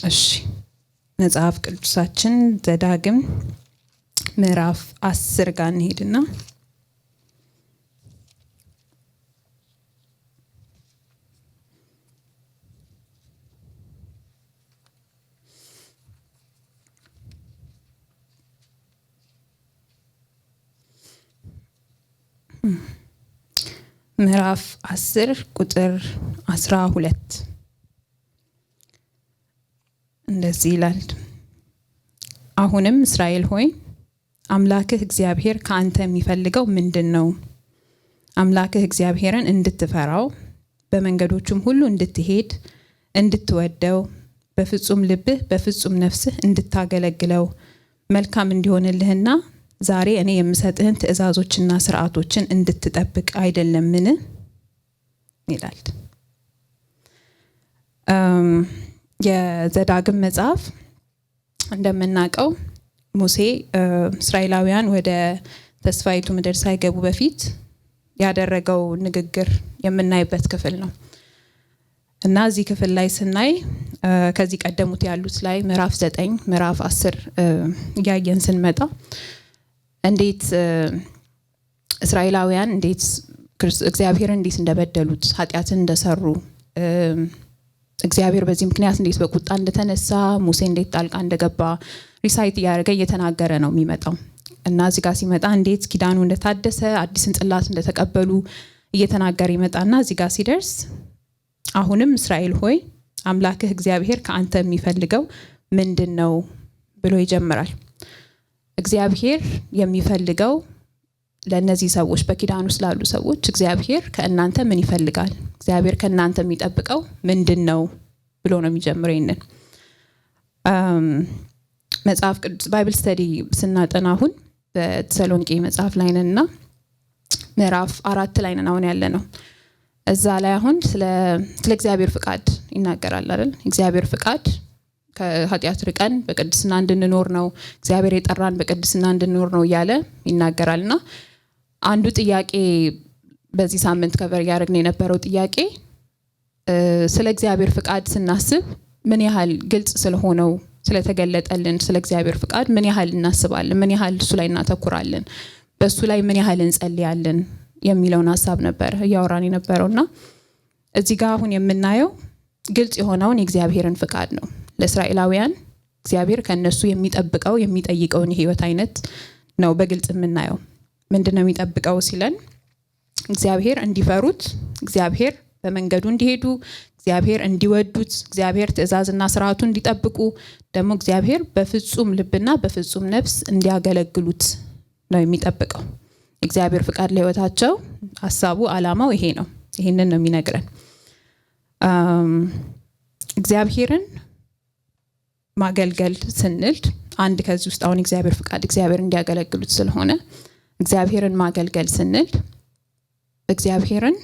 እሺ መጽሐፍ ቅዱሳችን ዘዳግም ምዕራፍ 10 ጋር እንሄድና ምዕራፍ 10 ቁጥር 12 እንደዚህ ይላል። አሁንም እስራኤል ሆይ አምላክህ እግዚአብሔር ከአንተ የሚፈልገው ምንድነው? አምላክህ እግዚአብሔርን እንድትፈራው በመንገዶቹም ሁሉ እንድትሄድ እንድትወደው በፍጹም ልብህ በፍጹም ነፍስህ እንድታገለግለው መልካም እንዲሆንልህና ዛሬ እኔ የምሰጥህን ትእዛዞችና ሥርዓቶችን እንድትጠብቅ አይደለምን? ይላል። የዘዳግም መጽሐፍ እንደምናውቀው ሙሴ እስራኤላውያን ወደ ተስፋይቱ ምድር ሳይገቡ በፊት ያደረገው ንግግር የምናይበት ክፍል ነው እና እዚህ ክፍል ላይ ስናይ ከዚህ ቀደሙት ያሉት ላይ ምዕራፍ 9 ምዕራፍ 10 ያየን ስንመጣ እንዴት እስራኤላውያን እንዴት እግዚአብሔርን እንዴት እንደበደሉት ኃጢያትን እንደሰሩ እግዚአብሔር በዚህ ምክንያት እንዴት በቁጣ እንደተነሳ ሙሴ እንዴት ጣልቃ እንደገባ ሪሳይት ያደረገ እየተናገረ ነው የሚመጣው እና እዚህ ጋር ሲመጣ እንዴት ኪዳኑ እንደታደሰ አዲስን ጽላት እንደተቀበሉ እየተናገረ ይመጣና እዚህ ጋር ሲደርስ አሁንም እስራኤል ሆይ አምላክህ እግዚአብሔር ከአንተ የሚፈልገው ምንድነው ብሎ ይጀምራል። እግዚአብሔር የሚፈልገው ለነዚህ ሰዎች በኪዳኑ ስላሉ ሰዎች እግዚአብሔር ከእናንተ ምን ይፈልጋል? እግዚአብሔር ከእናንተ የሚጠብቀው ምንድነው ብሎ ነው የሚጀምረው። ይሄንን መጽሐፍ ቅዱስ ባይብል ስተዲ ስናጠና አሁን በተሰሎንቄ መጽሐፍ ላይ ነንና ምዕራፍ 4 ላይ ነን አሁን ያለነው። እዛ ላይ አሁን ስለ እግዚአብሔር ፍቃድ ይናገራል አይደል? እግዚአብሔር ፍቃድ ከኃጢያት ርቀን በቅድስና እንድንኖር ነው፣ እግዚአብሔር የጠራን በቅድስና እንድንኖር ነው እያለ ይናገራልና አንዱ ጥያቄ በዚህ ሳምንት ከቨር ያደረግን የነበረው ጥያቄ ስለ እግዚአብሔር ፍቃድ ስናስብ ምን ያህል ግልጽ ስለሆነው ስለተገለጠልን ስለ እግዚአብሔር ፍቃድ ምን ያህል እናስባለን፣ ምን ያህል እሱ ላይ እናተኩራለን፣ በሱ ላይ ምን ያህል እንጸልያለን የሚለውን ሐሳብ ነበር ያወራን የነበረውና እዚህ ጋር አሁን የምናየው ግልጽ የሆነውን የእግዚአብሔርን ፍቃድ ነው። ለእስራኤላውያን እግዚአብሔር ከነሱ የሚጠብቀው የሚጠይቀውን የህይወት አይነት ነው በግልጽ የምናየው። ምንድነው የሚጠብቀው ሲለን እግዚአብሔር እንዲፈሩት፣ እግዚአብሔር በመንገዱ እንዲሄዱ፣ እግዚአብሔር እንዲወዱት፣ እግዚአብሔር ትእዛዝና ሥርዓቱን እንዲጠብቁ፣ ደግሞ እግዚአብሔር በፍጹም ልብና በፍጹም ነፍስ እንዲያገለግሉት ነው የሚጠብቀው። እግዚአብሔር ፍቃድ ለህይወታቸው ሐሳቡ ዓላማው ይሄ ነው። ይሄንን ነው የሚነግረን። እግዚአብሔርን ማገልገል ስንል አንድ ከዚህ ውስጥ አሁን እግዚአብሔር ፍቃድ እግዚአብሔር እንዲያገለግሉት ስለሆነ እግዚአብሔርን ማገልገል ስንል እግዚአብሔርን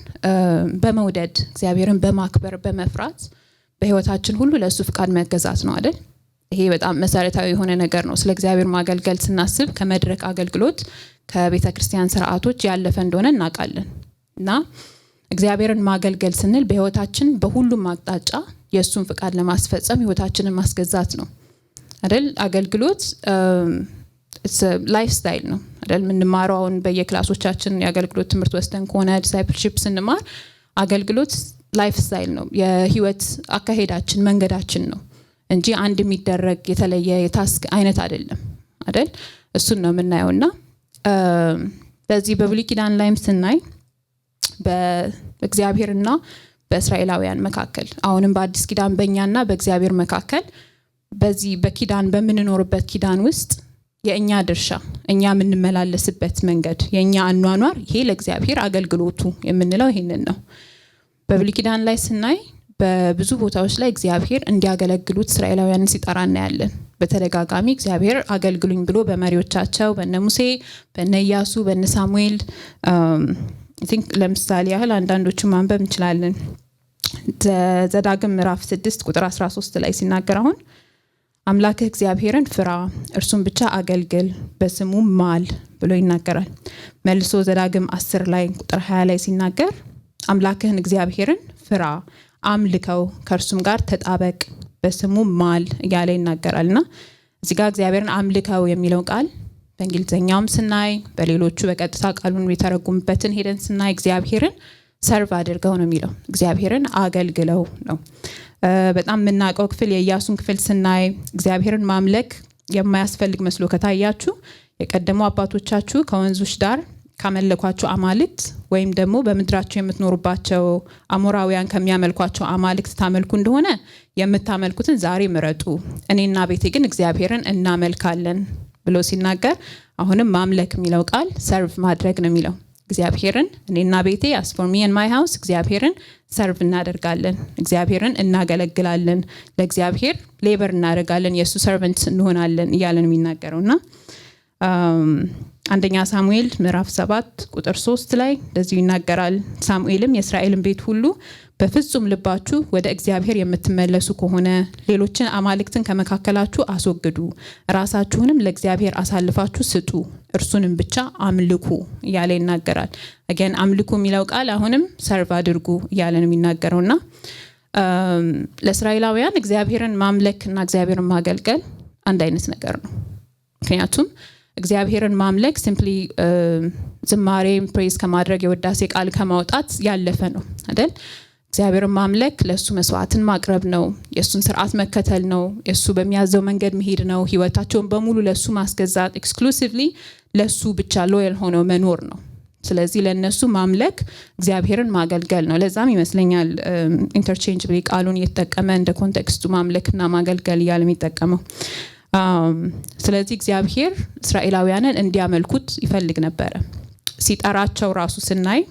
በመውደድ እግዚአብሔርን በማክበር በመፍራት በህይወታችን ሁሉ ለሱ ፍቃድ መገዛት ነው አይደል? ይሄ በጣም መሰረታዊ የሆነ ነገር ነው። ስለ እግዚአብሔር ማገልገል ስናስብ ከመድረክ አገልግሎት ከቤተክርስቲያን ሥርዓቶች ያለፈ እንደሆነ እናውቃለን እና እግዚአብሔርን ማገልገል ስንል በህይወታችን በሁሉም አቅጣጫ የሱን ፍቃድ ለማስፈጸም ህይወታችንን ማስገዛት ነው አይደል? አገልግሎት ላይፍ ስታይል ነው አይደል? ምንማረው አሁን በየክላሶቻችን የአገልግሎት ትምህርት ወስደን ከሆነ ዲሳይፕልሺፕ ስንማር አገልግሎት ላይፍ ስታይል ነው፣ የህይወት አካሄዳችን መንገዳችን ነው እንጂ አንድ የሚደረግ የተለየ የታስክ አይነት አይደለም አይደል? እሱን ነው የምናየውና በዚህ በብሉይ ኪዳን ላይም ስናይ በእግዚአብሔርና በእስራኤላውያን መካከል አሁንም በአዲስ ኪዳን በእኛና በእግዚአብሔር መካከል በዚህ በኪዳን በምንኖርበት ኪዳን ውስጥ የእኛ ድርሻ እኛ የምንመላለስበት መንገድ የእኛ አኗኗር ይሄ ለእግዚአብሔር አገልግሎቱ የምንለው ይሄንን ነው። በብሉይ ኪዳን ላይ ስናይ በብዙ ቦታዎች ላይ እግዚአብሔር እንዲያገለግሉት እስራኤላውያንን ሲጠራ እናያለን። በተደጋጋሚ እግዚአብሔር አገልግሉኝ ብሎ በመሪዎቻቸው በነ ሙሴ በነ ኢያሱ በነ ሳሙኤል ለምሳሌ ያህል አንዳንዶቹ ማንበብ እንችላለን። ዘዳግም ምዕራፍ 6 ቁጥር 13 ላይ ሲናገር አሁን አምላክህ እግዚአብሔርን ፍራ፣ እርሱን ብቻ አገልግል፣ በስሙ ማል ብሎ ይናገራል። መልሶ ዘዳግም 10 ላይ ቁጥር 20 ላይ ሲናገር አምላክህን እግዚአብሔርን ፍራ፣ አምልከው፣ ከእርሱም ጋር ተጣበቅ በስሙ ማል እያለ ይናገራልና እዚህ ጋር እግዚአብሔርን አምልከው የሚለው ቃል በእንግሊዘኛውም ስናይ በሌሎቹ በቀጥታ ቃሉን የተረጉምበትን ሄደን ስናይ እግዚአብሔርን ሰርቭ አድርገው ነው የሚለው። እግዚአብሔርን አገልግለው ነው። በጣም የምናውቀው ክፍል የኢያሱን ክፍል ስናይ እግዚአብሔርን ማምለክ የማያስፈልግ መስሎ ከታያችሁ የቀደሙ አባቶቻችሁ ከወንዞች ዳር ካመለኳቸው አማልክት ወይም ደግሞ በምድራቸው የምትኖሩባቸው አሞራውያን ከሚያመልኳቸው አማልክት ታመልኩ እንደሆነ የምታመልኩትን ዛሬ ምረጡ፣ እኔና ቤቴ ግን እግዚአብሔርን እናመልካለን ብሎ ሲናገር አሁንም ማምለክ የሚለው ቃል ሰርቭ ማድረግ ነው የሚለው። እግዚአብሔርን እኔና ቤቴ as for me and my house እግዚአብሔርን ሰርቭ እናደርጋለን፣ እግዚአብሔርን እናገለግላለን፣ ለእግዚአብሔር ሌበር እናደርጋለን፣ የሱ ሰርቨንት እንሆናለን እያለን የሚናገረውና አንደኛ ሳሙኤል ምዕራፍ 7 ቁጥር 3 ላይ እንደዚህ ይናገራል። ሳሙኤልም የእስራኤልን ቤት ሁሉ በፍጹም ልባችሁ ወደ እግዚአብሔር የምትመለሱ ከሆነ ሌሎችን አማልክትን ከመካከላችሁ አስወግዱ፣ ራሳችሁንም ለእግዚአብሔር አሳልፋችሁ ስጡ፣ እርሱንም ብቻ አምልኩ እያለ ይናገራል። again አምልኩ የሚለው ቃል አሁንም ሰርቭ አድርጉ እያለ ነው የሚናገረውና ለእስራኤላውያን እግዚአብሔርን ማምለክና እግዚአብሔርን ማገልገል አንድ አይነት ነገር ነው። ምክንያቱም እግዚአብሔርን ማምለክ ሲምፕሊ ዝማሬ ፕሬዝ ከማድረግ የወዳሴ ቃል ከማውጣት ያለፈ ነው አይደል? እግዚአብሔርን ማምለክ ለሱ መስዋዕትን ማቅረብ ነው፣ የሱን ሥርዓት መከተል ነው፣ የሱ በሚያዘው መንገድ መሄድ ነው፣ ህይወታቸውን በሙሉ ለሱ ማስገዛት ኤክስክሉሲቭሊ ለሱ ብቻ ሎያል ሆነው መኖር ነው። ስለዚህ ለነሱ ማምለክ እግዚአብሔርን ማገልገል ነው። ለዛም ይመስለኛል ኢንተርቼንጅብሊ ቃሉን እየተጠቀመ እንደ ኮንቴክስቱ ማምለክና ማገልገል እያለ የሚጠቀመው። ስለዚህ እግዚአብሔር እስራኤላውያንን እንዲያመልኩት ይፈልግ ነበር። ሲጠራቸው ራሱ ስናይ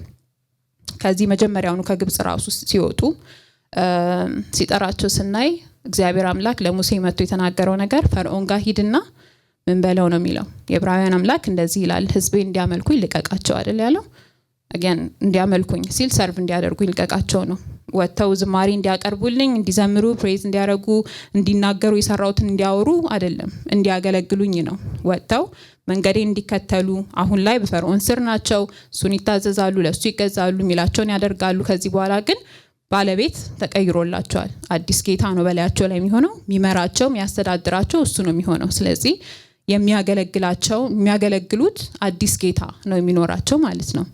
ከዚህ መጀመሪያውኑ ከግብጽ ራሱ ሲወጡ ሲጠራቸው ስናይ እግዚአብሔር አምላክ ለሙሴ መጥቶ የተናገረው ነገር ፈርዖን ጋር ሂድና ምን በለው ነው የሚለው። የዕብራውያን አምላክ እንደዚህ ይላል፣ ህዝቤ እንዲያመልኩኝ ልቀቃቸው አይደል ያለው። again እንዲያመልኩኝ ሲል ሰርቭ እንዲያደርጉ ልቀቃቸው ነው። ወጥተው ዝማሬ እንዲያቀርቡልኝ፣ እንዲዘምሩ፣ ፕሬዝ እንዲያረጉ፣ እንዲናገሩ፣ የሰራውትን እንዲያወሩ አይደለም፣ እንዲያገለግሉኝ ነው። ወጥተው መንገዴን እንዲከተሉ አሁን ላይ በፈርዖን ስር ናቸው፣ እሱን ይታዘዛሉ፣ ለሱ ይገዛሉ፣ ሚላቸውን ያደርጋሉ። ከዚህ በኋላ ግን ባለቤት ተቀይሮላቸዋል። አዲስ ጌታ ነው በላያቸው ላይ የሚሆነው፣ የሚመራቸው የሚያስተዳድራቸው እሱ ነው የሚሆነው። ስለዚህ የሚያገለግሉት አዲስ ጌታ ነው የሚኖራቸው ማለት ነው።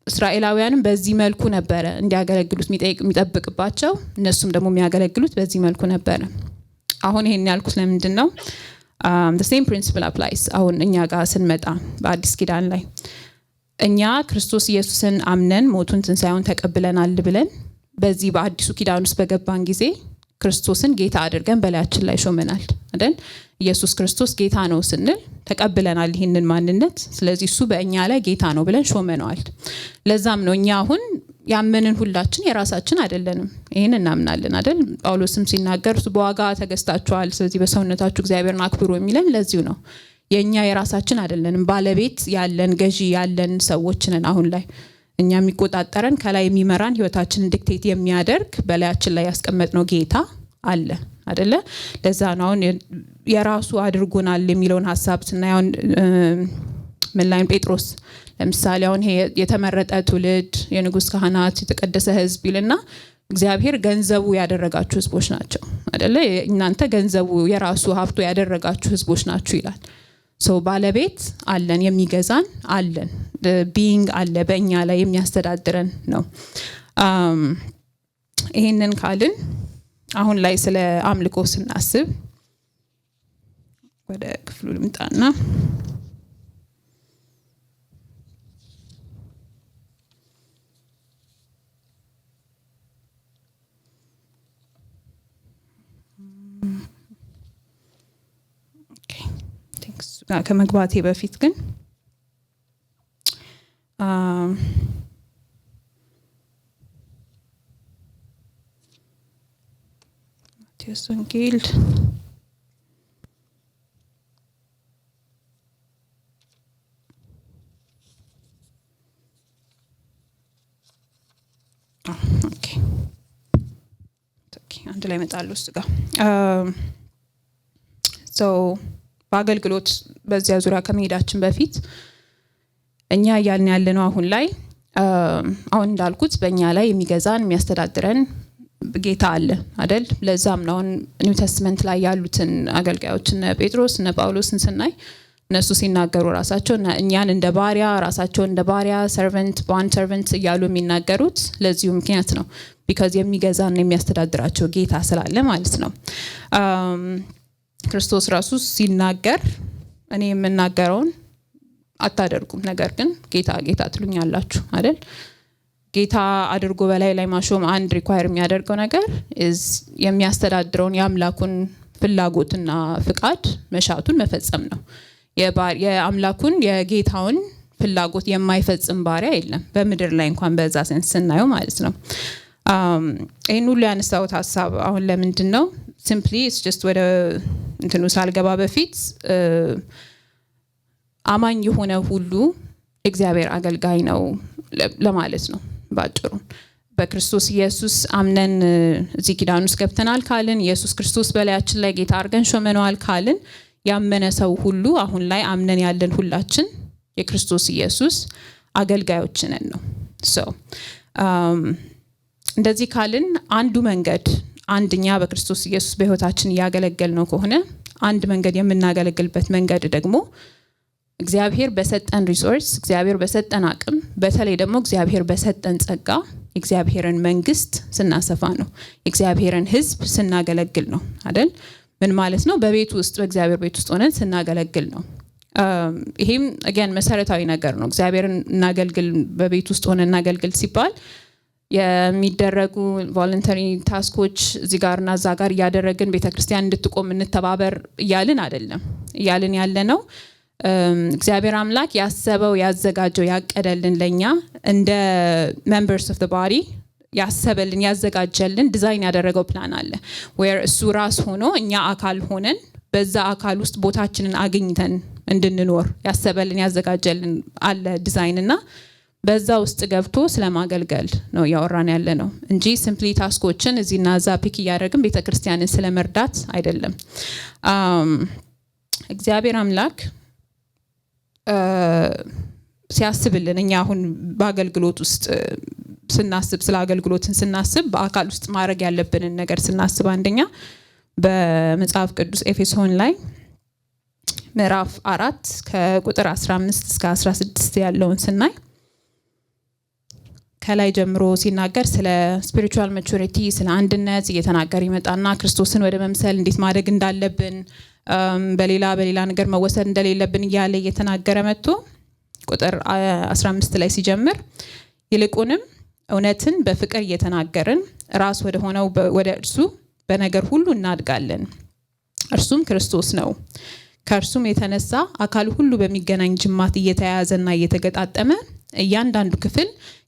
እስራኤላውያንም በዚህ መልኩ ነበረ እንዲያገለግሉት የሚጠብቅባቸው፣ እነሱም ደግሞ የሚያገለግሉት በዚህ መልኩ ነበረ። አሁን ይሄን ያልኩት ለምንድን ነው? the same principle applies አሁን እኛ ጋር ስንመጣ በአዲስ ኪዳን ላይ እኛ ክርስቶስ ኢየሱስን አምነን ሞቱን ትንሣኤውን ተቀብለናል ብለን በዚህ በአዲሱ ኪዳን ውስጥ በገባን ጊዜ ክርስቶስን ጌታ አድርገን በላያችን ላይ ሾመናል አይደል? ኢየሱስ ክርስቶስ ጌታ ነው ስንል ተቀብለናል ይሄንን ማንነት። ስለዚህ እሱ በእኛ ላይ ጌታ ነው ብለን ሾመነዋል። ለዛም ነው እኛ አሁን ያመንን ሁላችን የራሳችን አይደለንም፣ ይሄን እናምናለን አይደል? ጳውሎስም ሲናገር በዋጋ ተገዝታችኋል፣ ስለዚህ በሰውነታችሁ እግዚአብሔርን አክብሩ የሚለን ለዚሁ ነው። የኛ የራሳችን አይደለንም፣ ባለቤት ያለን ገዢ ያለን ሰዎች ነን። አሁን ላይ እኛ የሚቆጣጠረን ከላይ የሚመራን ህይወታችንን ዲክቴት የሚያደርግ በላያችን ላይ ያስቀመጥነው ጌታ አለ አይደለ? ለዛ ነው አሁን የራሱ አድርጎናል የሚለውን ሐሳብ ስናየው ምን ላይ ጴጥሮስ ለምሳሌ አሁን ይሄ የተመረጠ ትውልድ፣ የንጉስ ካህናት፣ የተቀደሰ ህዝብ ይልና እግዚአብሔር ገንዘቡ ያደረጋችሁ ህዝቦች ናቸው አይደለ? እናንተ ገንዘቡ የራሱ ሀብቱ ያደረጋችሁ ህዝቦች ናችሁ ይላል። ባለቤት አለን፣ የሚገዛን አለን፣ ቢንግ አለ በእኛ ላይ የሚያስተዳድረን ነው። ይሄንን ካልን አሁን ላይ ስለ አምልኮ ስናስብ ወደ ክፍሉ ልምጣና ከመግባቴ በፊት ግን ማቴዎስ ወንጌል አንድ ላይ መጣሉ እሱ ጋር በአገልግሎት በዚያ ዙሪያ ከመሄዳችን በፊት እኛ ያልን ያለነው አሁን ላይ አሁን እንዳልኩት በእኛ ላይ የሚገዛን የሚያስተዳድረን ጌታ አለ አይደል? ለዛም ነው ኒው ቴስተመንት ላይ ያሉትን አገልጋዮች እነ ጴጥሮስ እነ ጳውሎስን ስናይ እነሱ ሲናገሩ ራሳቸው እኛን እንደ ባሪያ ራሳቸውን እንደ ባሪያ ሰርቨንት ቦንድ ሰርቨንት እያሉ የሚናገሩት ለዚሁ ምክንያት ነው። ቢካዝ የሚገዛና የሚያስተዳድራቸው ጌታ ስላለ ማለት ነው። ክርስቶስ ራሱ ሲናገር እኔ የምናገረውን አታደርጉም፣ ነገር ግን ጌታ ጌታ ትሉኛላችሁ አይደል? ጌታ አድርጎ በላይ ላይ ማሾም አንድ ሪኳየር የሚያደርገው ነገር የሚያስተዳድረውን የአምላኩን ፍላጎትና ፍቃድ መሻቱን መፈጸም ነው። የአምላኩን የጌታውን ፍላጎት የማይፈጽም ባሪያ የለም በምድር ላይ እንኳን በዛ ሴንስ ስናየው ማለት ነው። ይሄን ሁሉ ያነሳሁት ሐሳብ አሁን ለምንድን ነው ሲምፕሊ ኢትስ ጀስት ወደ እንትኑ ሳልገባ በፊት አማኝ የሆነ ሁሉ እግዚአብሔር አገልጋይ ነው ለማለት ነው ባጭሩ። በክርስቶስ ኢየሱስ አምነን እዚህ ኪዳን ውስጥ ገብተናል ካልን ኢየሱስ ክርስቶስ በላያችን ላይ ጌታ አድርገን ሾመነዋል ካልን ያመነ ሰው ሁሉ አሁን ላይ አምነን ያለን ሁላችን የክርስቶስ ኢየሱስ አገልጋዮች ነን ነው። እንደዚህ ካልን አንዱ መንገድ አንደኛ በክርስቶስ ኢየሱስ በህይወታችን ያገለገል ነው ከሆነ አንድ መንገድ የምናገለግልበት መንገድ ደግሞ እግዚአብሔር በሰጠን ሪሶርስ እግዚአብሔር በሰጠን አቅም በተለይ ደግሞ እግዚአብሔር በሰጠን ጸጋ እግዚአብሔርን መንግስት ስናሰፋ ነው። እግዚአብሔርን ህዝብ ስናገለግል ነው አይደል? ምን ማለት ነው? በቤት ውስጥ በእግዚአብሔር ቤት ውስጥ ሆነን ስናገለግል ነው። ይሄም again መሰረታዊ ነገር ነው። እግዚአብሔርን እናገልግል በቤት ውስጥ ሆነን እናገልግል ሲባል የሚደረጉ ቮለንተሪ ታስኮች እዚህ ጋርና እዛ ጋር ያደረግን ቤተክርስቲያን እንድትቆም እንተባበር እያልን አይደለም። እያልን ያለ ነው እግዚአብሔር አምላክ ያሰበው ያዘጋጀው ያቀደልን ለኛ እንደ members of the body ያሰበልን ያዘጋጀልን ዲዛይን ያደረገው ፕላን አለ where እሱ ራስ ሆኖ እኛ አካል ሆነን በዛ አካል ውስጥ ቦታችንን አግኝተን እንድንኖር ያሰበልን ያዘጋጀልን አለ ዲዛይን እና በዛ ውስጥ ገብቶ ስለማገልገል ነው ያወራን ያለ ነው እንጂ ሲምፕሊ ታስኮችን እዚህና እዛ ፒክ ያደረግን ቤተክርስቲያንን ስለመርዳት አይደለም። እግዚአብሔር አምላክ ሲያስብልን እኛ አሁን በአገልግሎት ውስጥ ስናስብ ስለ አገልግሎትን ስናስብ በአካል ውስጥ ማድረግ ያለብንን ነገር ስናስብ አንደኛ በመጽሐፍ ቅዱስ ኤፌሶን ላይ ምዕራፍ 4 ከቁጥር 15 እስከ 16 ያለውን ስናይ ከላይ ጀምሮ ሲናገር ስለ ስፒሪቹዋል ማቹሪቲ ስለ አንድነት እየተናገረ ይመጣና ክርስቶስን ወደ መምሰል እንዴት ማደግ እንዳለብን በሌላ ነገር መወሰድ እንደሌለብን እያለ እየተናገረ መጥቶ ቁጥር 15 ላይ ሲጀምር ይልቁንም እውነትን በፍቅር እየተናገርን ራስ ወደ ሆነው ወደ እርሱ በነገር ሁሉ እናድጋለን። እርሱም ክርስቶስ ነው። ከእርሱም የተነሳ አካል ሁሉ በሚገናኝ ጅማት እየተያያዘና እየተገጣጠመ እያንዳንዱ ክፍል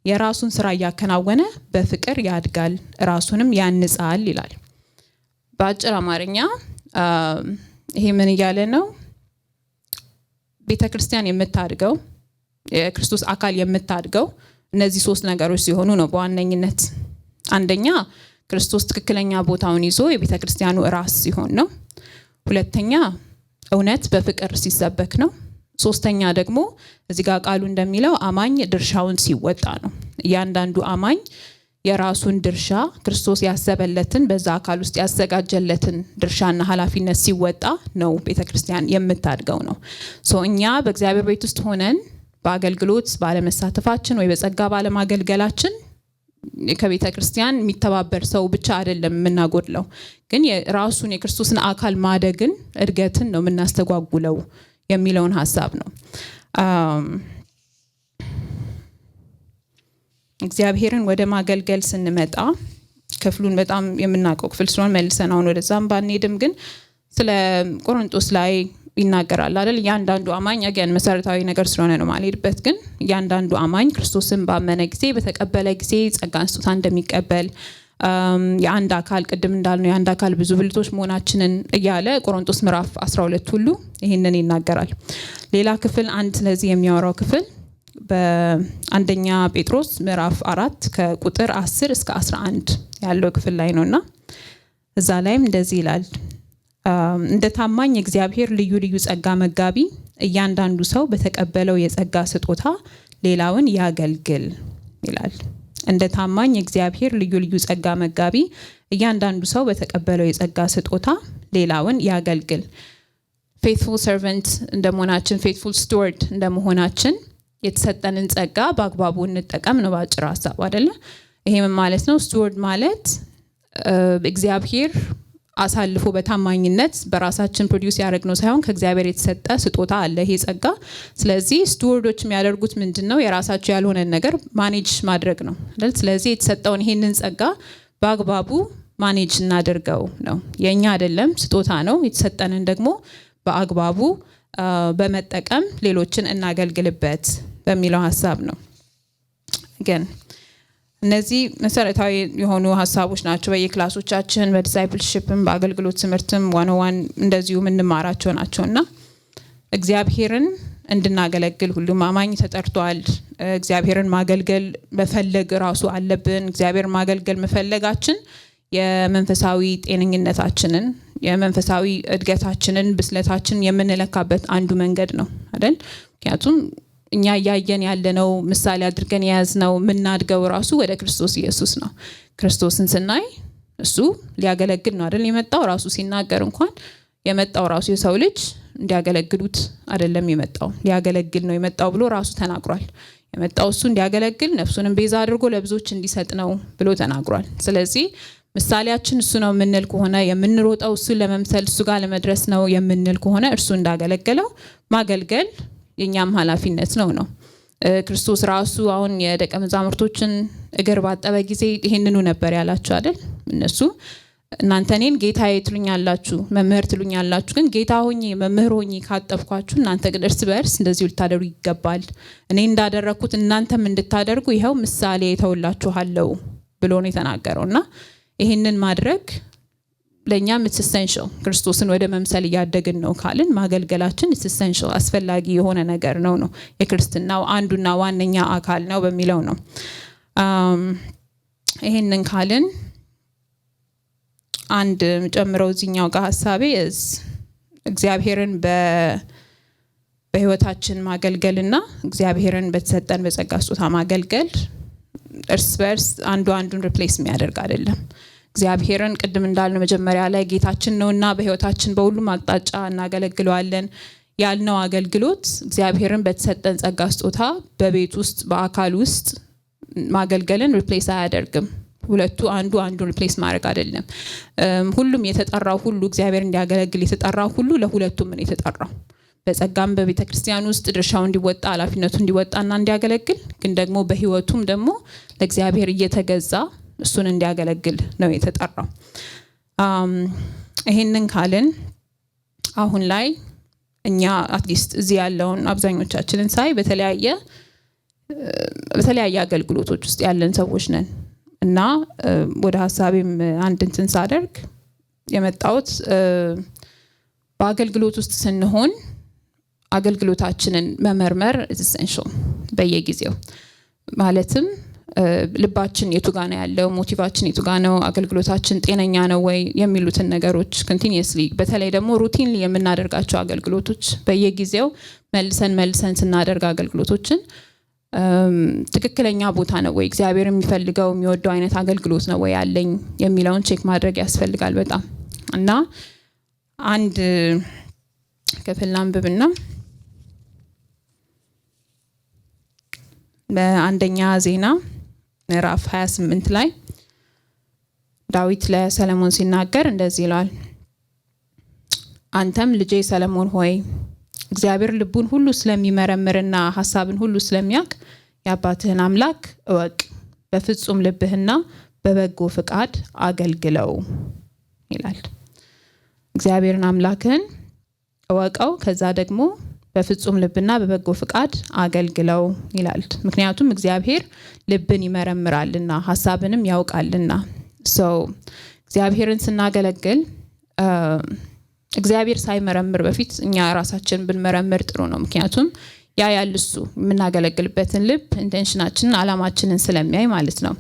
የራሱን ስራ ያከናወነ በፍቅር ያድጋል ራሱንም ያንጻል ይላል። በአጭር አማርኛ ይሄ ምን እያለ ነው? ቤተክርስቲያን የምታድገው የክርስቶስ አካል የምታድገው እነዚህ ሶስት ነገሮች ሲሆኑ ነው በዋነኝነት። አንደኛ ክርስቶስ ትክክለኛ ቦታውን ይዞ የቤተክርስቲያኑ ራስ ሲሆን ነው። ሁለተኛ እውነት በፍቅር ሲሰበክ ነው። ሶስተኛ ደግሞ እዚህ ጋር ቃሉ እንደሚለው አማኝ ድርሻውን ሲወጣ ነው። እያንዳንዱ አማኝ የራሱን ድርሻ ክርስቶስ ያሰበለትን በዛ አካል ውስጥ ያዘጋጀለትን ድርሻና ኃላፊነት ሲወጣ ነው ቤተክርስቲያን የምታድገው ነው። እኛ በእግዚአብሔር ቤት ውስጥ ሆነን በአገልግሎት ባለመሳተፋችን ወይ በጸጋ ባለማገልገላችን ከቤተክርስቲያን የሚተባበር ሰው ብቻ አይደለም የምናጎድለው፣ ግን የራሱን የክርስቶስን አካል ማደግን እድገትን ነው የምናስተጓጉለው የሚለውን ሐሳብ ነው። እግዚአብሔርን ወደ ማገልገል ስንመጣ ክፍሉን በጣም የምናውቀው ክፍል ስለሆነ መልሰን አሁን ወደዛም ባንሄድም ግን ስለ ቆሮንቶስ ላይ ይናገራል አይደል? ያንዳንዱ አማኝ again መሰረታዊ ነገር ስለሆነ ነው ማለትበት፣ ግን ያንዳንዱ አማኝ ክርስቶስን ባመነ ጊዜ በተቀበለ ጊዜ ጸጋን ስጦታ እንደሚቀበል የአንድ አካል ቅድም እንዳልነው የአንድ አካል ብዙ ብልቶች መሆናችንን እያለ ቆሮንቶስ ምዕራፍ 12 ሁሉ ይሄንን ይናገራል። ሌላ ክፍል አንድ ስለዚህ የሚያወራው ክፍል በአንደኛ ጴጥሮስ ምዕራፍ 4 ከቁጥር 10 እስከ 11 ያለው ክፍል ላይ ነውና እዛ ላይም እንደዚህ ይላል። እንደ ታማኝ እግዚአብሔር ልዩ ልዩ ጸጋ መጋቢ እያንዳንዱ ሰው በተቀበለው የጸጋ ስጦታ ሌላውን ያገልግል ይላል። እንደ ታማኝ እግዚአብሔር ልዩ ልዩ ጸጋ መጋቢ እያንዳንዱ ሰው በተቀበለው የጸጋ ስጦታ ሌላውን ያገልግል። ፌይትፉል ሰርቨንት እንደመሆናችን ፌይትፉል ስቱዋርድ እንደመሆናችን የተሰጠንን ጸጋ በአግባቡ እንጠቀም ነው ባጭር ሐሳብ አይደለ? ይሄ ምን ማለት ነው? ስቱዋርድ ማለት እግዚአብሔር አሳልፎ በታማኝነት በራሳችን ፕሮዲዩስ ያደረግነው ሳይሆን ከእግዚአብሔር የተሰጠ ስጦታ አለ ይሄ ጸጋ። ስለዚህ ስቱዋርዶች የሚያደርጉት ምንድነው? የራሳቸው ያልሆነ ነገር ማኔጅ ማድረግ ነው አይደል? ስለዚህ የተሰጠውን ይሄንን ጸጋ በአግባቡ ማኔጅ እናደርገው ነው። የኛ አይደለም፣ ስጦታ ነው። የተሰጠንን ደግሞ በአግባቡ በመጠቀም ሌሎችን እናገልግልበት በሚለው ሐሳብ ነው። ግን እነዚህ መሰረታዊ የሆኑ ሐሳቦች ናቸው። በየክላሶቻችን በዲሳይፕልሺፕም በአገልግሎት ትምህርትም 101 እንደዚሁ የምንማራቸው ናቸውና እግዚአብሔርን እንድናገለግል ሁሉም አማኝ ተጠርቷል። እግዚአብሔርን ማገልገል መፈለግ ራሱ አለብን። እግዚአብሔርን ማገልገል መፈለጋችን የመንፈሳዊ ጤንነታችንን የመንፈሳዊ እድገታችንን ብስለታችንን የምንለካበት አንዱ መንገድ ነው አይደል? ምክንያቱም እኛ ያያየን ያለነው ምሳሌ አድርገን የያዝነው ምናድገው ራሱ ወደ ክርስቶስ ኢየሱስ ነው። ክርስቶስን ስናይ እሱ ሊያገለግል ነው አይደል የመጣው። ራሱ ሲናገር እንኳን የመጣው ራሱ የሰው ልጅ እንዲያገለግሉት አይደለም የመጣው ሊያገለግል ነው የመጣው ብሎ ራሱ ተናግሯል። የመጣው እሱ እንዲያገለግል ነፍሱንም ቤዛ አድርጎ ለብዙዎች እንዲሰጥ ነው ብሎ ተናግሯል። ስለዚህ ምሳሌያችን እሱ ነው የምንል ከሆነ የምንሮጠው እሱ ለመምሰል እሱ ጋር ለመድረስ ነው የምንል ከሆነ እርሱ እንዳገለገለው ማገልገል የኛም ኃላፊነት ነው። ክርስቶስ ራሱ አሁን የደቀ መዛሙርቶችን እግር ባጠበ ጊዜ ይሄንኑ ነበር ያላችሁ አይደል? እነሱ እናንተ እኔን ጌታዬ ትሉኛላችሁ መምህር ትሉኛላችሁ፣ ግን ጌታ ሆኜ መምህር ሆኜ ካጠብኳችሁ እናንተ ግን እርስ በርስ እንደዚሁ ልታደርጉ ይገባል። እኔ እንዳደረኩት እናንተም እንድታደርጉ ይኸው ምሳሌ ተውላችኋለሁ ብሎ ነው የተናገረውና ይሄንን ማድረግ ለኛም it's essential። ክርስቶስን ወደ መምሰል ያደግን ነው ካልን ማገልገላችን it's essential አስፈላጊ የሆነ ነገር ነው የክርስትናው አንዱና ዋነኛ አካል ነው በሚለው ነው። ይሄንን ካልን አንድ ጨምረው እዚህኛው ጋር ሐሳቤ እግዚአብሔርን በህይወታችን ማገልገልና እግዚአብሔርን በተሰጠን በጸጋ ስጦታ ማገልገል እርስ በርስ አንዱን ሪፕሌስ የሚያደርግ አይደለም። እግዚአብሔርን ቅድም እንዳልነው መጀመሪያ ላይ ጌታችን ነውና በህይወታችን በሁሉም አቅጣጫ እናገለግለዋለን ያልነው አገልግሎት እግዚአብሔርን በተሰጠን ጸጋ ስጦታ በቤት ውስጥ በአካል ውስጥ ማገልገልን ሪፕሌስ አያደርግም። ሁለቱ አንዱን ሪፕሌስ ማድረግ አይደለም። ሁሉም የተጠራው ሁሉ እግዚአብሔር እንዲያገለግል የተጠራው ሁሉ ለሁለቱም ነው የተጠራው። በጸጋም በቤተክርስቲያን ውስጥ ድርሻው እንዲወጣ ኃላፊነቱ እንዲወጣና እንዲያገለግል፣ ግን ደግሞ በህይወቱም ደግሞ ለእግዚአብሔር እየተገዛ እሱን እንዲያገለግል ነው የተጠራው። ይሄንን ካልን አሁን ላይ እኛ አትሊስት እዚህ ያለውን አብዛኞቻችንን ሳይ በተለያየ አገልግሎቶች ውስጥ ያለን ሰዎች ነን እና ወደ ሐሳቤም አንድ እንትን ሳደርግ የመጣሁት በአገልግሎት ውስጥ ስንሆን አገልግሎታችንን መመርመር is essential በየጊዜው። ማለትም ልባችን የቱ ጋር ነው ያለው፣ ሞቲቫችን የቱ ጋር ነው፣ አገልግሎታችን ጤነኛ ነው ወይ የሚሉትን ነገሮች continuously በተለይ ደግሞ ሩቲን የምናደርጋቸው አገልግሎቶች በየጊዜው መልሰን ስናደርግ አገልግሎቶችን ትክክለኛ ቦታ ነው ወይ እግዚአብሔር የሚፈልገው የሚወደው አይነት አገልግሎት ነው ወይ ያለኝ የሚለውን ቼክ ማድረግ ያስፈልጋል በጣም። እና አንድ ክፍል አንብብና በአንደኛ ዜና ምዕራፍ 28 ላይ ዳዊት ለሰለሞን ሲናገር እንደዚህ ይላል። አንተም ልጄ ሰለሞን ሆይ እግዚአብሔር ልቡን ሁሉ ስለሚመረምርና ሐሳብን ሁሉ ስለሚያውቅ የአባትህን አምላክ እወቅ፣ በፍጹም ልብህና በበጎ ፍቃድ አገልግለው ይላል። እግዚአብሔርን አምላክህን እወቀው፣ ከዛ ደግሞ በፍጹም ልብና በበጎ ፍቃድ አገልግለው ይላል። ምክንያቱም እግዚአብሔር ልብን ይመረምራልና ሐሳብንም ያውቃልና። እግዚአብሔርን ስናገለግል እግዚአብሔር ሳይመረምር በፊት እኛ ራሳችን ብንመረምር ጥሩ ነው። ምክንያቱም ያልሱ የምናገለግልበትን ልብ ኢንቴንሽናችንን አላማችንን ስለሚያይ ማለት ነው።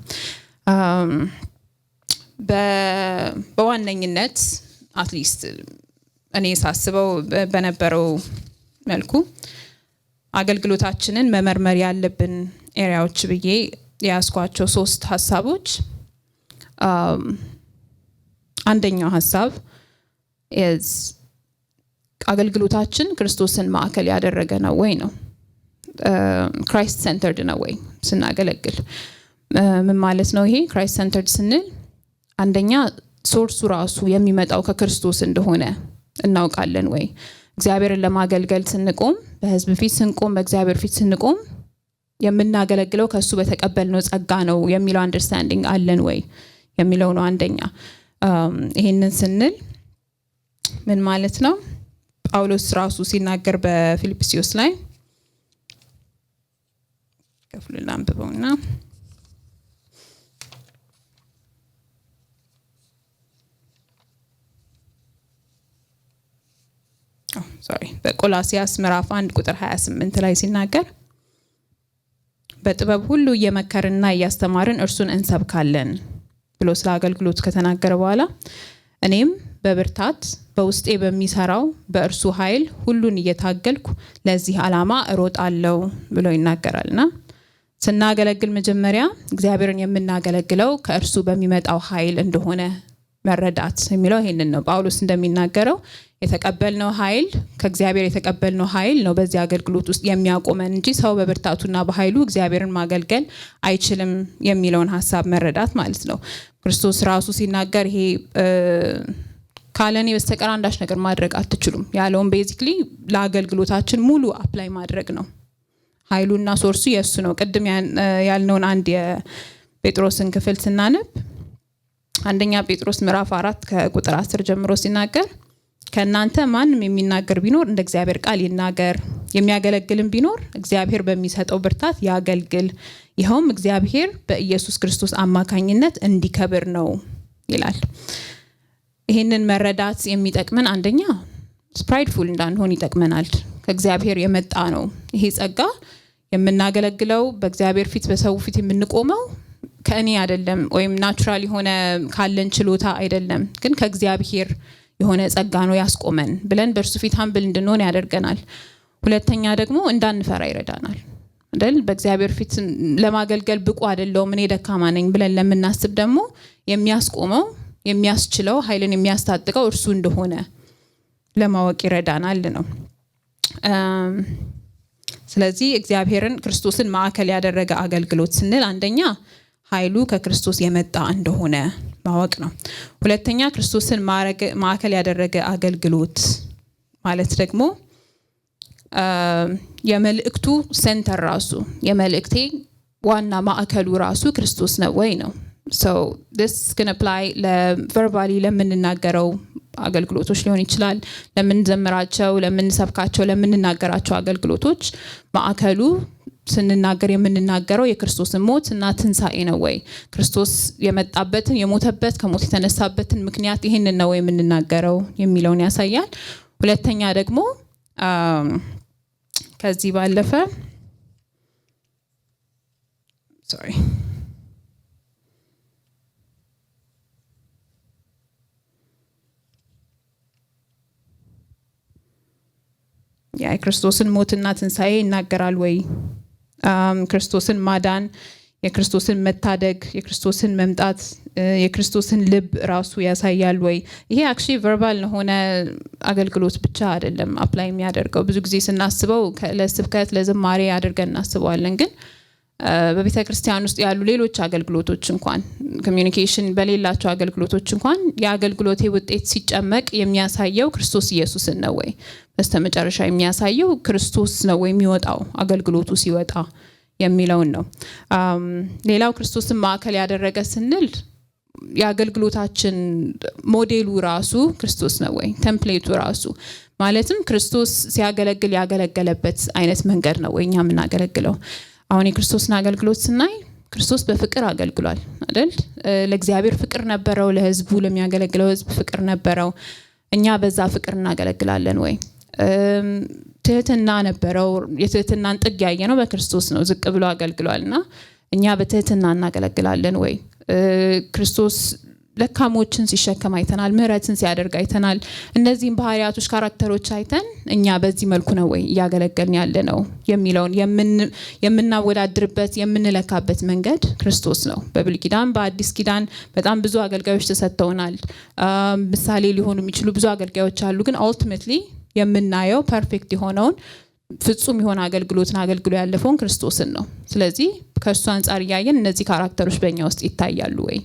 በዋነኝነት አትሊስት እኔ ሳስበው በነበረው መልኩ አገልግሎታችንን መመርመር ያለብን ኤሪያዎች ብዬ ያስኳቸው 3 ሐሳቦች አንደኛው ሐሳብ አገልግሎታችን ክርስቶስን ማዕከል ያደረገ ነው ወይ ነው። ክራይስት ሴንተርድ ነው ወይ ስናገለግል። ምን ማለት ነው ይሄ ክራይስት ሴንተርድ ስንል? አንደኛ ሶርሱ ራሱ የሚመጣው ከክርስቶስ እንደሆነ እናውቃለን ወይ? እግዚአብሔርን ለማገልገል ስንቆም፣ በህዝብ ፊት ስንቆም፣ በእግዚአብሔር ፊት ስንቆም የምናገለግለው ከሱ በተቀበልነው ጸጋ ነው የሚለው አንደርስታንዲንግ አለን ወይ የሚለው ነው አንደኛ። ይሄንን ስንል ምን ማለት ነው? ጳውሎስ ራሱ ሲናገር በፊልጵስዩስ ላይ ክፍሉን አንብበውና በቆላሲያስ ምዕራፍ 1 ቁጥር 28 ላይ ሲናገር በጥበብ ሁሉ እየመከርንና እያስተማርን እርሱን እንሰብካለን ብሎ ስለ አገልግሎት ከተናገረ በኋላ እኔም በብርታት በውስጤ በሚሰራው በእርሱ ኃይል ሁሉን እየታገልኩ ለዚህ ዓላማ እሮጣለሁ ብሎ ይናገራልና ስናገለግል መጀመሪያ እግዚአብሔርን የምናገለግለው ከእርሱ በሚመጣው ኃይል እንደሆነ መረዳት የሚለው ይሄንን ነው። ጳውሎስ እንደሚናገረው የተቀበልነው ኃይል ከእግዚአብሔር የተቀበልነው ኃይል ነው በዚህ አገልግሎት ውስጥ የሚያቆመን እንጂ ሰው በብርታቱና በኃይሉ እግዚአብሔርን ማገልገል አይችልም የሚለውን ሐሳብ መረዳት ማለት ነው። ክርስቶስ ራሱ ሲናገር ይሄ ካለኔ በስተቀር አንዳች ነገር ማድረግ አትችሉም ያለውን ቤዚክሊ ለአገልግሎታችን ሙሉ አፕላይ ማድረግ ነው። ኃይሉና ሶርሱ የሱ ነው። ቅድም ያልነውን አንድ የጴጥሮስን ክፍል ስናነብ አንደኛ ጴጥሮስ ምዕራፍ 4 ከቁጥር 10 ጀምሮ ሲናገር ከናንተ ማንም የሚናገር ቢኖር እንደ እግዚአብሔር ቃል ይናገር፣ የሚያገለግልም ቢኖር እግዚአብሔር በሚሰጠው ብርታት ያገልግል፣ ይኸውም እግዚአብሔር በኢየሱስ ክርስቶስ አማካኝነት እንዲከብር ነው ይላል። ይሄንን መረዳት የሚጠቅመን አንደኛ ስፕራይድፉል እንዳንሆን ይጠቅመናል። ከእግዚአብሔር የመጣ ነው ይሄ ጸጋ። የምናገለግለው በእግዚአብሔር ፊት በሰው ፊት የምንቆመው ከእኔ አይደለም ወይም ናቹራል የሆነ ካለን ችሎታ አይደለም፣ ግን ከእግዚአብሔር የሆነ ጸጋ ነው ያስቆመን ብለን በእርሱ ፊት humble እንድንሆን ያደርገናል። ሁለተኛ ደግሞ እንዳንፈራ ይረዳናል አይደል? በእግዚአብሔር ፊት ለማገልገል ብቁ አይደለሁም እኔ ደካማ ነኝ ብለን ለምናስብ ደግሞ የሚያስቆመው የሚያስችለው ኃይልን የሚያስታጥቀው እርሱ እንደሆነ ለማወቅ ይረዳናል ነው። ስለዚህ እግዚአብሔርን ክርስቶስን ማዕከል ያደረገ አገልግሎት ስንል አንደኛ ኃይሉ ከክርስቶስ የመጣ እንደሆነ ማወቅ ነው። ሁለተኛ ክርስቶስን ማዕከል ያደረገ አገልግሎት ማለት ደግሞ የመልእክቱ ሴንተር ራሱ የመልእክቴ ዋና ማዕከሉ ራሱ ክርስቶስ ነው ወይ ነው። So this can apply verbally ለምንናገረው አገልግሎቶች ሊሆን ይችላል፣ ለምንዘምራቸው፣ ለምንሰብካቸው፣ ለምንናገራቸው አገልግሎቶች ማዕከሉ ስንናገር የምንናገረው የክርስቶስን ሞት እና ትንሣኤ ነው ወይ? ክርስቶስ የመጣበትን የሞተበት ከሞት የተነሳበትን ምክንያት ይሄንን ነው ወይ የምንናገረው የሚለውን ያሳያል። ሁለተኛ ደግሞ ከዚህ ባለፈ የክርስቶስን ሞትና ትንሣኤ ይናገራል ወይ? ክርስቶስን ማዳን፣ የክርስቶስን መታደግ፣ የክርስቶስን መምጣት፣ የክርስቶስን ልብ ራሱ ያሳያል ወይ? ይሄ actually verbal ለሆነ አገልግሎት ብቻ አይደለም አፕላይ የሚያደርገው። ብዙ ጊዜ ስናስበው ለስብከት ለዝማሬ አድርገን እናስበዋለን፣ ግን በቤተ ክርስቲያን ውስጥ ያሉ ሌሎች አገልግሎቶች እንኳን ኮሚኒኬሽን በሌላቸው አገልግሎቶች እንኳን የአገልግሎቴ ውጤት ሲጨመቅ የሚያሳየው ክርስቶስ ኢየሱስን ነው ወይ? በስተመጨረሻ የሚያሳየው ክርስቶስ ነው ወይ የሚወጣው አገልግሎቱ ሲወጣ የሚለውን ነው። ሌላው ክርስቶስን ማዕከል ያደረገ ስንል የአገልግሎታችን ሞዴሉ ራሱ ክርስቶስ ነው ወይ? ቴምፕሌቱ ራሱ ማለትም ክርስቶስ ሲያገለግል ያገለገለበት አይነት መንገድ ነው ወይ እኛ የምናገለግለው? አሁን የክርስቶስን አገልግሎት ስናይ ክርስቶስ በፍቅር አገልግሏል አይደል? ለእግዚአብሔር ፍቅር ነበረው፣ ለህዝቡ ለሚያገለግለው ህዝብ ፍቅር ነበረው። እኛ በዛ ፍቅር እናገለግላለን ወይ? ትህትና ነበረው። የትህትናን ጥግ ያየነው በክርስቶስ ነው። ዝቅ ብሎ አገልግሏልና እኛ በትህትና እናገለግላለን ወይ? ክርስቶስ ለካሞችን ሲሸከም አይተናል፣ ምህረትን ሲያደርግ አይተናል። እነዚህን ባህሪያቶች ካራክተሮች አይተን እኛ በዚህ መልኩ ነው ወይ እያገለገልን ያለ ነው የሚለውን የምናወዳድርበት የምንለካበት መንገድ ክርስቶስ ነው። በብሉይ ኪዳን በአዲስ ኪዳን በጣም ብዙ አገልጋዮች ተሰጥተውናል። ምሳሌ ሊሆኑ የሚችሉ ብዙ አገልጋዮች አሉ። ግን ኦልቲሜትሊ የምናየው ፐርፌክት የሆነውን ፍጹም የሆነ አገልግሎትን አገልግሎ ያለፈውን ክርስቶስን ነው። ስለዚህ ከእሱ አንጻር እያየን እነዚህ ካራክተሮች በእኛ ውስጥ ይታያሉ ወይ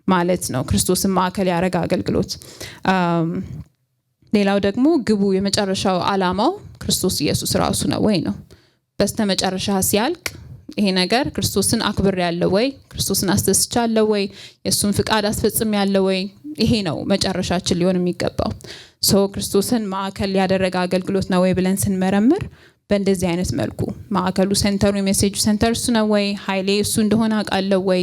ማለት ነው። ክርስቶስን ማዕከል ያደረገ አገልግሎት። ሌላው ደግሞ ግቡ የመጨረሻው ዓላማው ክርስቶስ ኢየሱስ ራሱ ነው ወይ ነው። በስተመጨረሻ ሲያልቅ ይሄ ነገር ክርስቶስን አክብር ያለው ወይ፣ ክርስቶስን አስደስቻለሁ ወይ፣ የሱን ፍቃድ አስፈጽም ያለው ወይ፣ ይሄ ነው መጨረሻችን ሊሆን የሚገባው። ክርስቶስን ማዕከል ያደረገ አገልግሎት ነው ወይ ብለን ስንመረምር በእንደዚህ አይነት መልኩ ማዕከሉ ሴንተሩ የሜሴጁ ሴንተር እሱ ነው ወይ፣ ኃይሌ እሱ እንደሆነ አውቃለሁ ወይ፣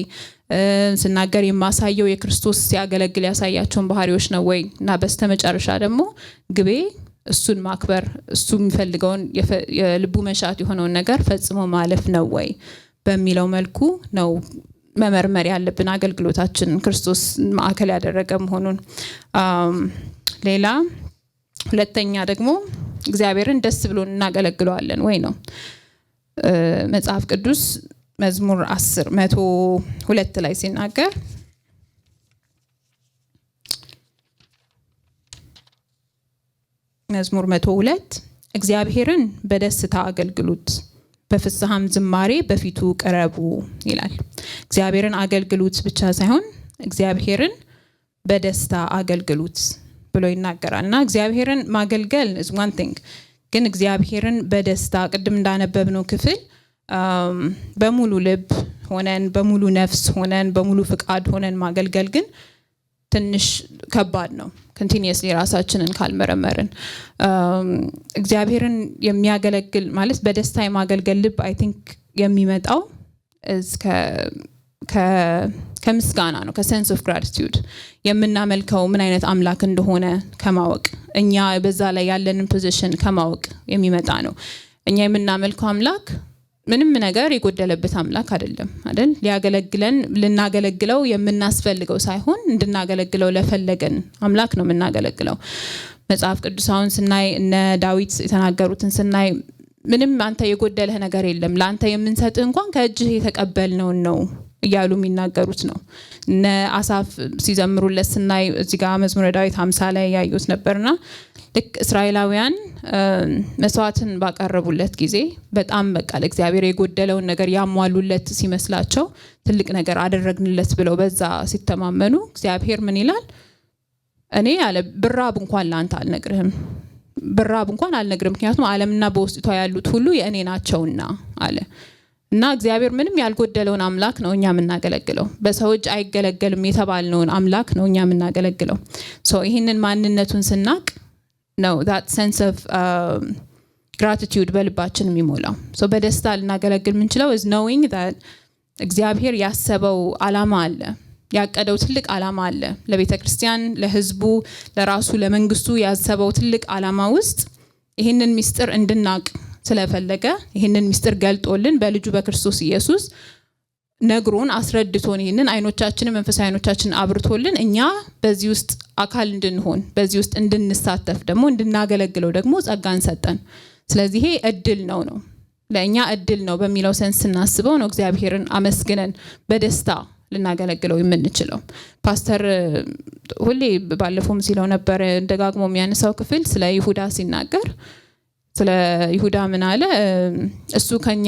ስናገር የማሳየው የክርስቶስ ሲያገለግል ያሳያቸውን ባህሪዎች ነው ወይ እና በስተመጨረሻ ደግሞ ግቤ እሱን ማክበር እሱ የሚፈልገውን የልቡ መሻት የሆነውን ነገር ፈጽሞ ማለፍ ነው ወይ በሚለው መልኩ ነው መመርመር ያለብን አገልግሎታችን ክርስቶስ ማዕከል ያደረገ መሆኑን። ሌላ ሁለተኛ ደግሞ እግዚአብሔርን ደስ ብሎን እናገለግለዋለን ወይ ነው። መጽሐፍ ቅዱስ መዝሙር 102 ላይ ሲናገር መዝሙር 102 እግዚአብሔርን በደስታ አገልግሉት በፍስሐም ዝማሬ በፊቱ ቅረቡ ይላል። እግዚአብሔርን አገልግሉት ብቻ ሳይሆን እግዚአብሔርን በደስታ አገልግሉት ብሎ ይናገራልና እግዚአብሔርን ማገልገል is one thing፣ ግን እግዚአብሔርን በደስታ ቅድም እንዳነበብነው ክፍል በሙሉ ልብ ሆነን በሙሉ ነፍስ ሆነን በሙሉ ፍቃድ ሆነን ማገልገል ግን ትንሽ ከባድ ነው። continuously ራሳችንን ካልመረመርን እግዚአብሔርን የሚያገለግል ማለት በደስታ የማገልገል ልብ I think የሚመጣው ከምስጋና ነው። ከsense of gratitude የምናመልከው ምን አይነት አምላክ እንደሆነ ከማወቅ እኛ በዛ ላይ ያለንን ፖዚሽን ከማወቅ የሚመጣ ነው። እኛ የምናመልከው አምላክ ምንም ነገር የጎደለበት አምላክ አይደል? ሊያገለግለን ልናገለግለው የምናስፈልገው ሳይሆን እንድናገለግለው ለፈለገን አምላክ ነው የምናገለግለው። መጽሐፍ ቅዱሳውን ስናይ እነ ዳዊት የተናገሩትን ስናይ ምንም አንተ የጎደለህ ነገር የለም፣ ለአንተ የምንሰጥህ እንኳን ከእጅህ የተቀበልነው ነው እያሉ የሚናገሩት ነው። እነ አሳፍ ሲዘምሩለት ስናይ እዚህ ጋር መዝሙረ ዳዊት 50 ላይ ያዩት ነበርና ልክ እስራኤላውያን መስዋዕትን ባቀረቡለት ጊዜ በጣም በቃ ለእግዚአብሔር የጎደለውን ነገር ያሟሉለት ሲመስላቸው ትልቅ ነገር አደረግንለት ብለው በዛ ሲተማመኑ እግዚአብሔር ምን ይላል? እኔ ያለ ብራብ እንኳን ላንተ አልነግርህም፣ ምክንያቱም ዓለምና በውስጧ ያሉት ሁሉ የእኔ ናቸውና አለ። እና እግዚአብሔር ምንም ያልጎደለውን አምላክ ነው እኛ የምናገለግለው። በሰው እጅ አይገለገልም የተባልነውን አምላክ ነው እኛ የምናገለግለው። ይህንን ማንነቱን ስናቅ ነው that sense of gratitude በልባችን የሚሞላው። በደስታ ልናገለግል የምንችለው is knowing that እግዚአብሔር ያሰበው ዓላማ አለ፣ ያቀደው ትልቅ ዓላማ አለ። ለቤተ ክርስቲያን፣ ለህዝቡ፣ ለራሱ ለመንግስቱ ያሰበው ትልቅ ዓላማ ውስጥ ይህንን ሚስጥር እንድናቅ ስለፈለገ ይህንን ሚስጥር ገልጦልን በልጁ በክርስቶስ ኢየሱስ ነግሮን አስረድቶን ይህንን አይኖቻችንን መንፈሳዊ አይኖቻችንን አብርቶልን እኛ በዚህ ውስጥ አካል እንድንሆን በዚህ ውስጥ እንድንሳተፍ ደግሞ እንድናገለግለው ደግሞ ጸጋን ሰጠን። ስለዚህ ይሄ እድል ነው ለእኛ እድል ነው በሚለው ሰንስ ስናስበው ነው እግዚአብሔርን አመስግነን በደስታ ልናገለግለው የምንችለው። ፓስተር ሁሌ ባለፈውም ሲለው ነበር ደጋግሞ የሚያነሳው ክፍል ስለ ይሁዳ ሲናገር ስለ ይሁዳ ምን አለ? እሱ ከኛ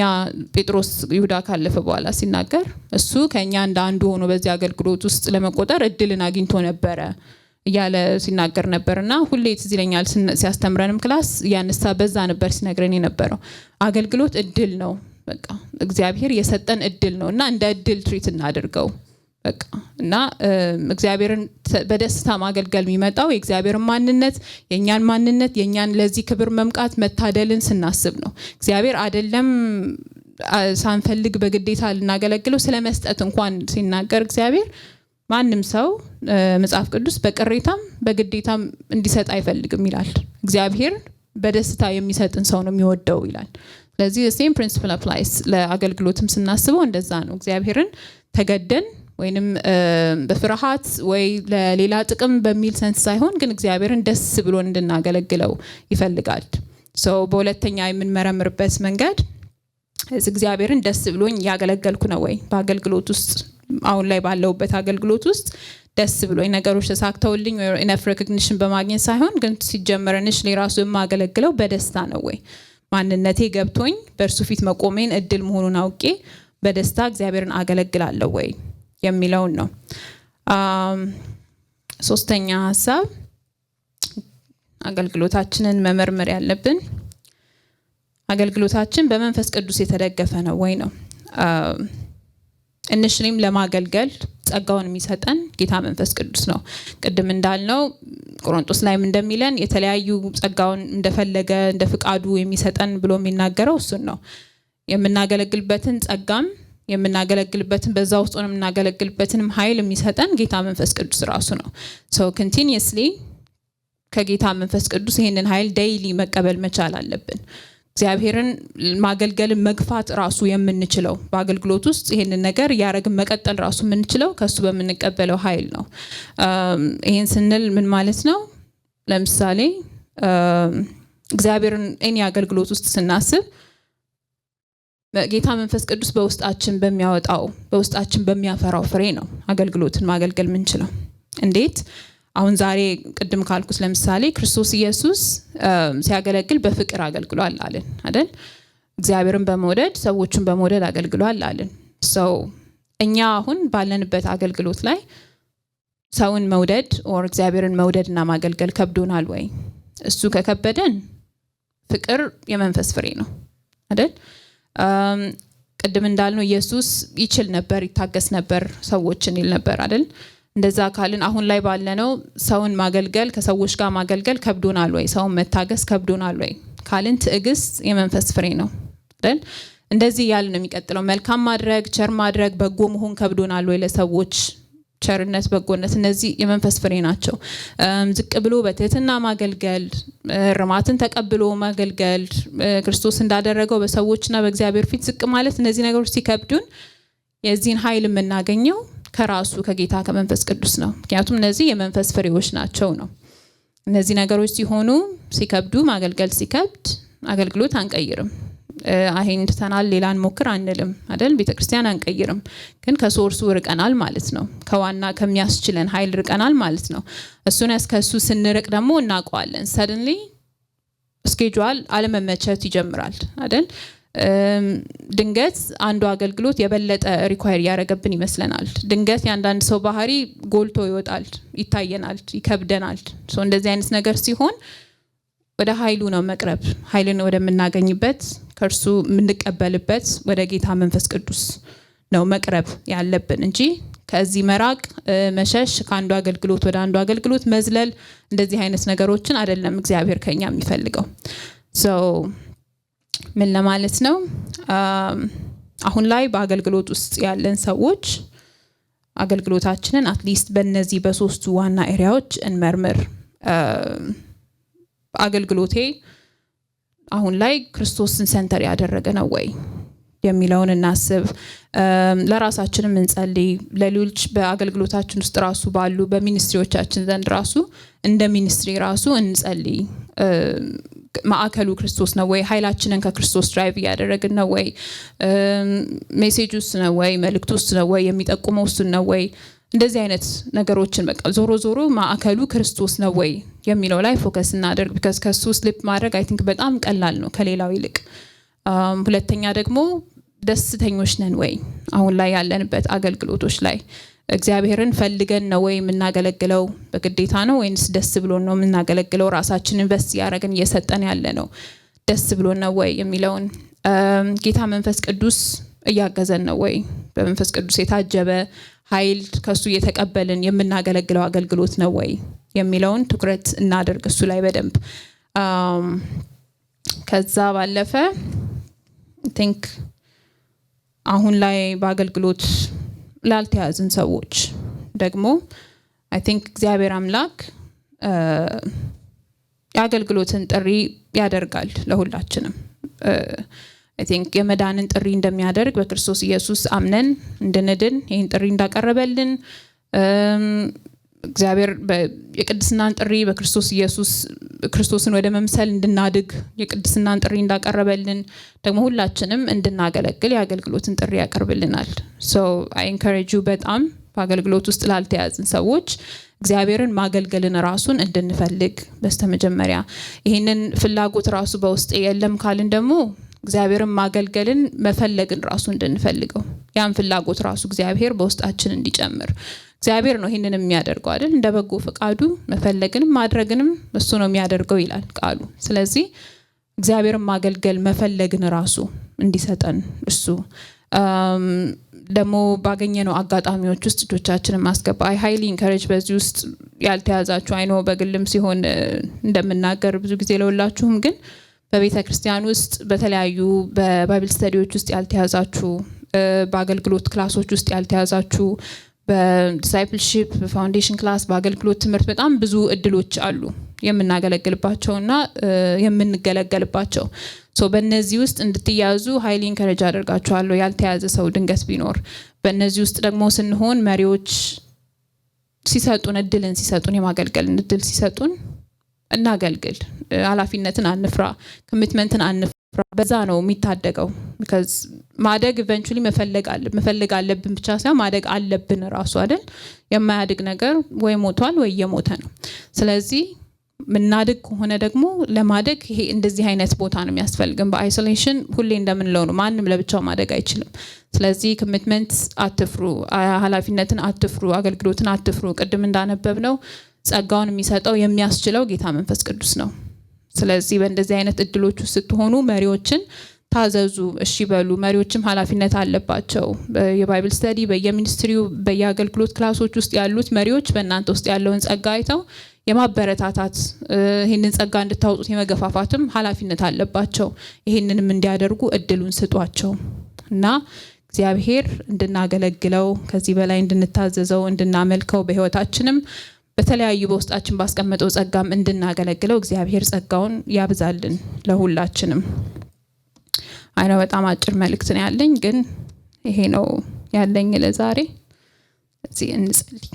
ጴጥሮስ ይሁዳ ካለፈ በኋላ ሲናገር እሱ ከኛ እንደ አንዱ ሆኖ በዚህ አገልግሎት ውስጥ ለመቆጠር እድልን አግኝቶ ነበር እያለ ሲናገር ነበርና ሁሌ ትዝ ይለኛል ሲያስተምረንም ክላስ ያነሳ በዛ ነበር ሲነግረን የነበረው አገልግሎት እድል ነው። በቃ እግዚአብሔር የሰጠን እድል ነውና እንደ እድል ትሪት እናድርገው። በቃ እና እግዚአብሔርን በደስታ ማገልገል የሚመጣው የእግዚአብሔርን ማንነት የኛን ለዚህ ክብር መምቃት መታደልን ስናስብ ነው። እግዚአብሔር አይደለም ሳንፈልግ በግዴታ ልናገለግለው ስለመስጠት እንኳን ሲናገር እግዚአብሔር ማንም ሰው መጽሐፍ ቅዱስ በቅሬታም በግዴታም እንዲሰጥ አይፈልግም ይላል። እግዚአብሔር በደስታ የሚሰጥን ሰው ነው የሚወደው ይላል። ስለዚህ the same principle applies ለአገልግሎትም ስናስበው እንደዛ ነው። እግዚአብሔርን ተገደን ወይንም በፍርሃት ወይ ለሌላ ጥቅም በሚል ሰንስ ሳይሆን ግን እግዚአብሔርን ደስ ብሎ እንድናገለግለው ይፈልጋል። በሁለተኛ የምንመረምርበት መንገድ እግዚአብሔርን ደስ ብሎኝ ያገለገልኩ ነው ወይ? በአገልግሎት ውስጥ አሁን ላይ ባለውበት አገልግሎት ውስጥ ደስ ብሎኝ ነገሮች ተሳክተውልኝ ወይ ኢነፍ ሪኮግኒሽን በማግኘት ሳይሆን ግን ሲጀመርንሽ ለራሱ የማገለግለው በደስታ ነው ወይ? ማንነቴ ገብቶኝ በእርሱ ፊት መቆሜን እድል መሆኑን አውቄ በደስታ እግዚአብሔርን አገለግላለሁ ወይ የሚለውን ነው። ሶስተኛ ሐሳብ አገልግሎታችንን መመርመር ያለብን አገልግሎታችን በመንፈስ ቅዱስ የተደገፈ ነው ወይ ነው። እንሽሊም ለማገልገል ጸጋውን የሚሰጠን ጌታ መንፈስ ቅዱስ ነው። ቅድም እንዳልነው ቆሮንቶስ ላይም እንደሚለን የተለያዩ ጸጋውን እንደፈለገ እንደ ፍቃዱ የሚሰጠን ብሎ የሚናገረው እሱን ነው። የምናገለግልበትን ጸጋም የምናገለግልበትን በዛ ውስጥ ሆነን የምናገለግልበትንም ኃይል የሚሰጠን ጌታ መንፈስ ቅዱስ ራሱ ነው። ኮንቲኒየስሊ ከጌታ መንፈስ ቅዱስ ይሄንን ኃይል ዴይሊ መቀበል መቻል አለብን። እግዚአብሔርን ማገልገልን መግፋት ራሱ የምንችለው በአገልግሎት ውስጥ ይሄንን ነገር ያረግን መቀጠል ራሱ የምንችለው ከሱ በመንቀበለው ኃይል ነው። ይሄን ስንል ምን ማለት ነው? ለምሳሌ እግዚአብሔርን እኔ አገልግሎት ውስጥ ስናስብ ጌታ መንፈስ ቅዱስ በውስጣችን በሚያወጣው በውስጣችን በሚያፈራው ፍሬ ነው አገልግሎትን ማገልገል የምንችለው። እንዴት? አሁን ዛሬ ቅድም ካልኩስ ለምሳሌ ክርስቶስ ኢየሱስ ሲያገለግል በፍቅር አገልግሏል አለን አይደል? እግዚአብሔርን በመውደድ ሰዎችን በመውደድ አገልግሏል አለን። እኛ አሁን ባለንበት አገልግሎት ላይ ሰውን መውደድ ኦር እግዚአብሔርን መውደድና ማገልገል ከብዶናል ወይ? እሱ ከከበደን ፍቅር የመንፈስ ፍሬ ነው አይደል? ቅድም እንዳልነው ኢየሱስ ይችል ነበር፣ ይታገስ ነበር፣ ሰዎችን ይል ነበር አይደል? እንደዛ ካልን አሁን ላይ ባለነው ሰውን ማገልገል ከሰዎች ጋር ማገልገል ከብዶናል ወይ? ሰውን መታገስ ከብዶናል ወይ ካልን ትዕግስት የመንፈስ ፍሬ ነው አይደል? እንደዚህ ያልን ነው የሚቀጥለው። መልካም ማድረግ፣ ቸር ማድረግ፣ በጎ መሆን ከብዶናል ወይ? ለሰዎች ቸርነት፣ በጎነት እነዚህ የመንፈስ ፍሬ ናቸው። ዝቅ ብሎ በትህትና ማገልገል፣ ርማትን ተቀብሎ ማገልገል፣ ክርስቶስ እንዳደረገው በሰዎችና በእግዚአብሔር ፊት ዝቅ ማለት እነዚህ ነገሮች ሲከብዱን የዚህን ኃይል የምናገኘው ከራሱ ከጌታ ከመንፈስ ቅዱስ ነው። ምክንያቱም እነዚህ የመንፈስ ፍሬዎች ናቸው ነው። እነዚህ ነገሮች ሲሆኑ ሲከብዱ ማገልገል ሲከብድ አገልግሎት አንቀይርም። አሄን ተናል ሌላን ሞክር አንልም አይደል? ቤተክርስቲያን አንቀይርም። ግን ከሶርሱ ርቀናል ማለት ነው። ከዋና ከሚያስችለን ኃይል ርቀናል ማለት ነው። እሱን ያስከሱ ስንርቅ ደግሞ እናውቀዋለን። ሰደንሊ ስኬጁል አለመመቸት ይጀምራል አይደል? ድንገት አንዱ አገልግሎት የበለጠ ሪኳየር ያደረገብን ይመስለናል። ድንገት ያንዳንድ ሰው ባህሪ ጎልቶ ይወጣል፣ ይታየናል፣ ይከብደናል። እንደዚህ አይነት ነገር ሲሆን ወደ ኃይሉ ነው መቅረብ፣ ኃይልን ወደምናገኝበት ከርሱ የምንቀበልበት ወደ ጌታ መንፈስ ቅዱስ ነው መቅረብ ያለብን እንጂ ከዚህ መራቅ፣ መሸሽ፣ ከአንዱ አገልግሎት ወደ አንዱ አገልግሎት መዝለል እንደዚህ አይነት ነገሮችን አይደለም እግዚአብሔር ከኛ የሚፈልገው። ምን ለማለት ነው? አሁን ላይ በአገልግሎት ውስጥ ያለን ሰዎች አገልግሎታችንን አትሊስት በእነዚህ በሶስቱ ዋና ኤሪያዎች እንመርምር። አገልግሎቴ አሁን ላይ ክርስቶስን ሴንተር ያደረገ ነው ወይ የሚለውን እናስብ። ለራሳችንም እንጸልይ። ለሌሎች በአገልግሎታችን ውስጥ ራሱ ባሉ በሚኒስትሪዎቻችን ዘንድ ራሱ እንደ ሚኒስትሪ ራሱ እንጸልይ። ማዕከሉ ክርስቶስ ነው ወይ? ኃይላችንን ከክርስቶስ ድራይቭ ያደረግን ነው ወይ? ሜሴጁስ ነው ወይ? መልእክቱስ ነው ወይ? የሚጠቁመው እሱ ነው ወይ? እንደዚህ አይነት ነገሮችን በቃ ዞሮ ዞሮ ማዕከሉ ክርስቶስ ነው ወይ የሚለው ላይ ፎከስ እናደርግ። because ከሱ ስሊፕ ማድረግ አይ ቲንክ በጣም ቀላል ነው ከሌላው ይልቅ። ሁለተኛ ደግሞ ደስተኞች ነን ወይ? አሁን ላይ ያለንበት አገልግሎቶች ላይ እግዚአብሔርን ፈልገን ነው ወይ የምናገለግለው? በግዴታ ነው ወይንስ ደስ ብሎን ነው የምናገለግለው? ራሳችንን በስ ያረጋን እየሰጠን ያለ ነው ደስ ብሎን ነው ወይ የሚለውን ጌታ መንፈስ ቅዱስ እያገዘን ነው ወይ? በመንፈስ ቅዱስ የታጀበ ኃይል ከሱ እየተቀበልን የምናገለግለው አገልግሎት ነው ወይ የሚለውን ትኩረት እናደርግ እሱ ላይ በደንብ። ከዛ ባለፈ I think አሁን ላይ በአገልግሎት ላልተያዝን ሰዎች ደግሞ I think እግዚአብሔር አምላክ የአገልግሎትን ጥሪ ያደርጋል ለሁላችንም። I think የመዳንን ጥሪ እንደሚያደርግ በክርስቶስ ኢየሱስ አምነን እንድንድን ይሄን ጥሪ እንዳቀረበልን እግዚአብሔር የቅድስናን ጥሪ በክርስቶስ ኢየሱስ ክርስቶስን ወደ መምሰል እንድናድግ የቅድስናን ጥሪ እንዳቀረበልን ደግሞ ሁላችንም እንድናገለግል የአገልግሎትን ጥሪ ያቀርብልናል። So I encourage you በጣም በአገልግሎት ውስጥ ላልተያዝን ሰዎች እግዚአብሔርን ማገልገልን ራሱን እንድንፈልግ በስተመጀመሪያ ይሄንን ፍላጎት ራሱ በውስጥ የለም ካልን ደግሞ እግዚአብሔርን ማገልገልን መፈለግን ራሱ እንድንፈልገው ያን ፍላጎት ራሱ እግዚአብሔር በውስጣችን እንዲጨምር እግዚአብሔር ነው ይሄንን የሚያደርገው አይደል እንደ በጎ ፈቃዱ መፈለግንም ማድረግንም እሱ ነው የሚያደርገው ይላል ቃሉ። ስለዚህ እግዚአብሔርን ማገልገል መፈለግን ራሱ እንዲሰጠን እሱ ደግሞ ባገኘነው አጋጣሚዎች ውስጥ እጆቻችንን ማስገባ አይ ሃይሊ ኢንከሬጅ በዚህ ውስጥ ያልተያዛችሁ አይኖ በግልም ሲሆን እንደምናገር ብዙ ጊዜ ለውላችሁም ግን በቤተ ክርስቲያን ውስጥ በተለያዩ በባይብል ስተዲዎች ውስጥ ያልተያዛችሁ በአገልግሎት ክላሶች ውስጥ ያልተያዛችሁ በዲሳይፕልሺፕ በፋውንዴሽን ክላስ በአገልግሎት ትምህርት በጣም ብዙ እድሎች አሉ የምናገለግልባቸውና የምንገለገልባቸው ሶ በእነዚህ ውስጥ እንድትያዙ ሃይሊ ኢንከሬጅ አደርጋችኋለሁ። ያልተያዘ ሰው ድንገት ቢኖር በእነዚህ ውስጥ ደግሞ ስንሆን መሪዎች ሲሰጡን እድልን ሲሰጡን የማገልገል እድል ሲሰጡን እናገልግል። ኃላፊነትን አንፍራ፣ ኮሚትመንትን አንፍራ። በዛ ነው የሚታደገው because ማደግ eventually መፈለግ አለብን ብቻ ሳይሆን ማደግ አለብን ራሱ አይደል። የማያድግ ነገር ወይ ሞቷል ወይ እየሞተ ነው። ስለዚህ ምናድግ ከሆነ ደግሞ ለማደግ ይሄ እንደዚህ አይነት ቦታ ነው የሚያስፈልገን። በአይሶሌሽን ሁሌ እንደምንለው ነው ማንም ለብቻው ማደግ አይችልም። ስለዚህ ኮሚትመንት አትፍሩ፣ ኃላፊነትን አትፍሩ፣ አገልግሎትን አትፍሩ። ቅድም እንዳነበብነው ጸጋውን የሚሰጠው የሚያስችለው ጌታ መንፈስ ቅዱስ ነው። ስለዚህ በእንደዚህ አይነት እድሎች ውስጥ ስትሆኑ መሪዎችን ታዘዙ፣ እሺ በሉ። መሪዎችም ኃላፊነት አለባቸው። የባይብል ስተዲ በየሚኒስትሪው በየአገልግሎት ክላሶች ውስጥ ያሉት መሪዎች በእናንተ ውስጥ ያለውን ጸጋ አይተው የማበረታታት ይሄንን ጸጋ እንድታወጡት የመገፋፋትም ኃላፊነት አለባቸው። ይሄንንም እንዲያደርጉ እድሉን ስጧቸው እና እግዚአብሔር እንድናገለግለው ከዚህ በላይ እንድንታዘዘው እንድናመልከው በህይወታችንም በተለያዩ በውስጣችን ባስቀመጠው ጸጋም እንድናገለግለው እግዚአብሔር ጸጋውን ያብዛልን ለሁላችንም። አይና በጣም አጭር መልእክት ነው ያለኝ ግን ይሄ ነው ያለኝ ለዛሬ። እዚህ እንጸልይ።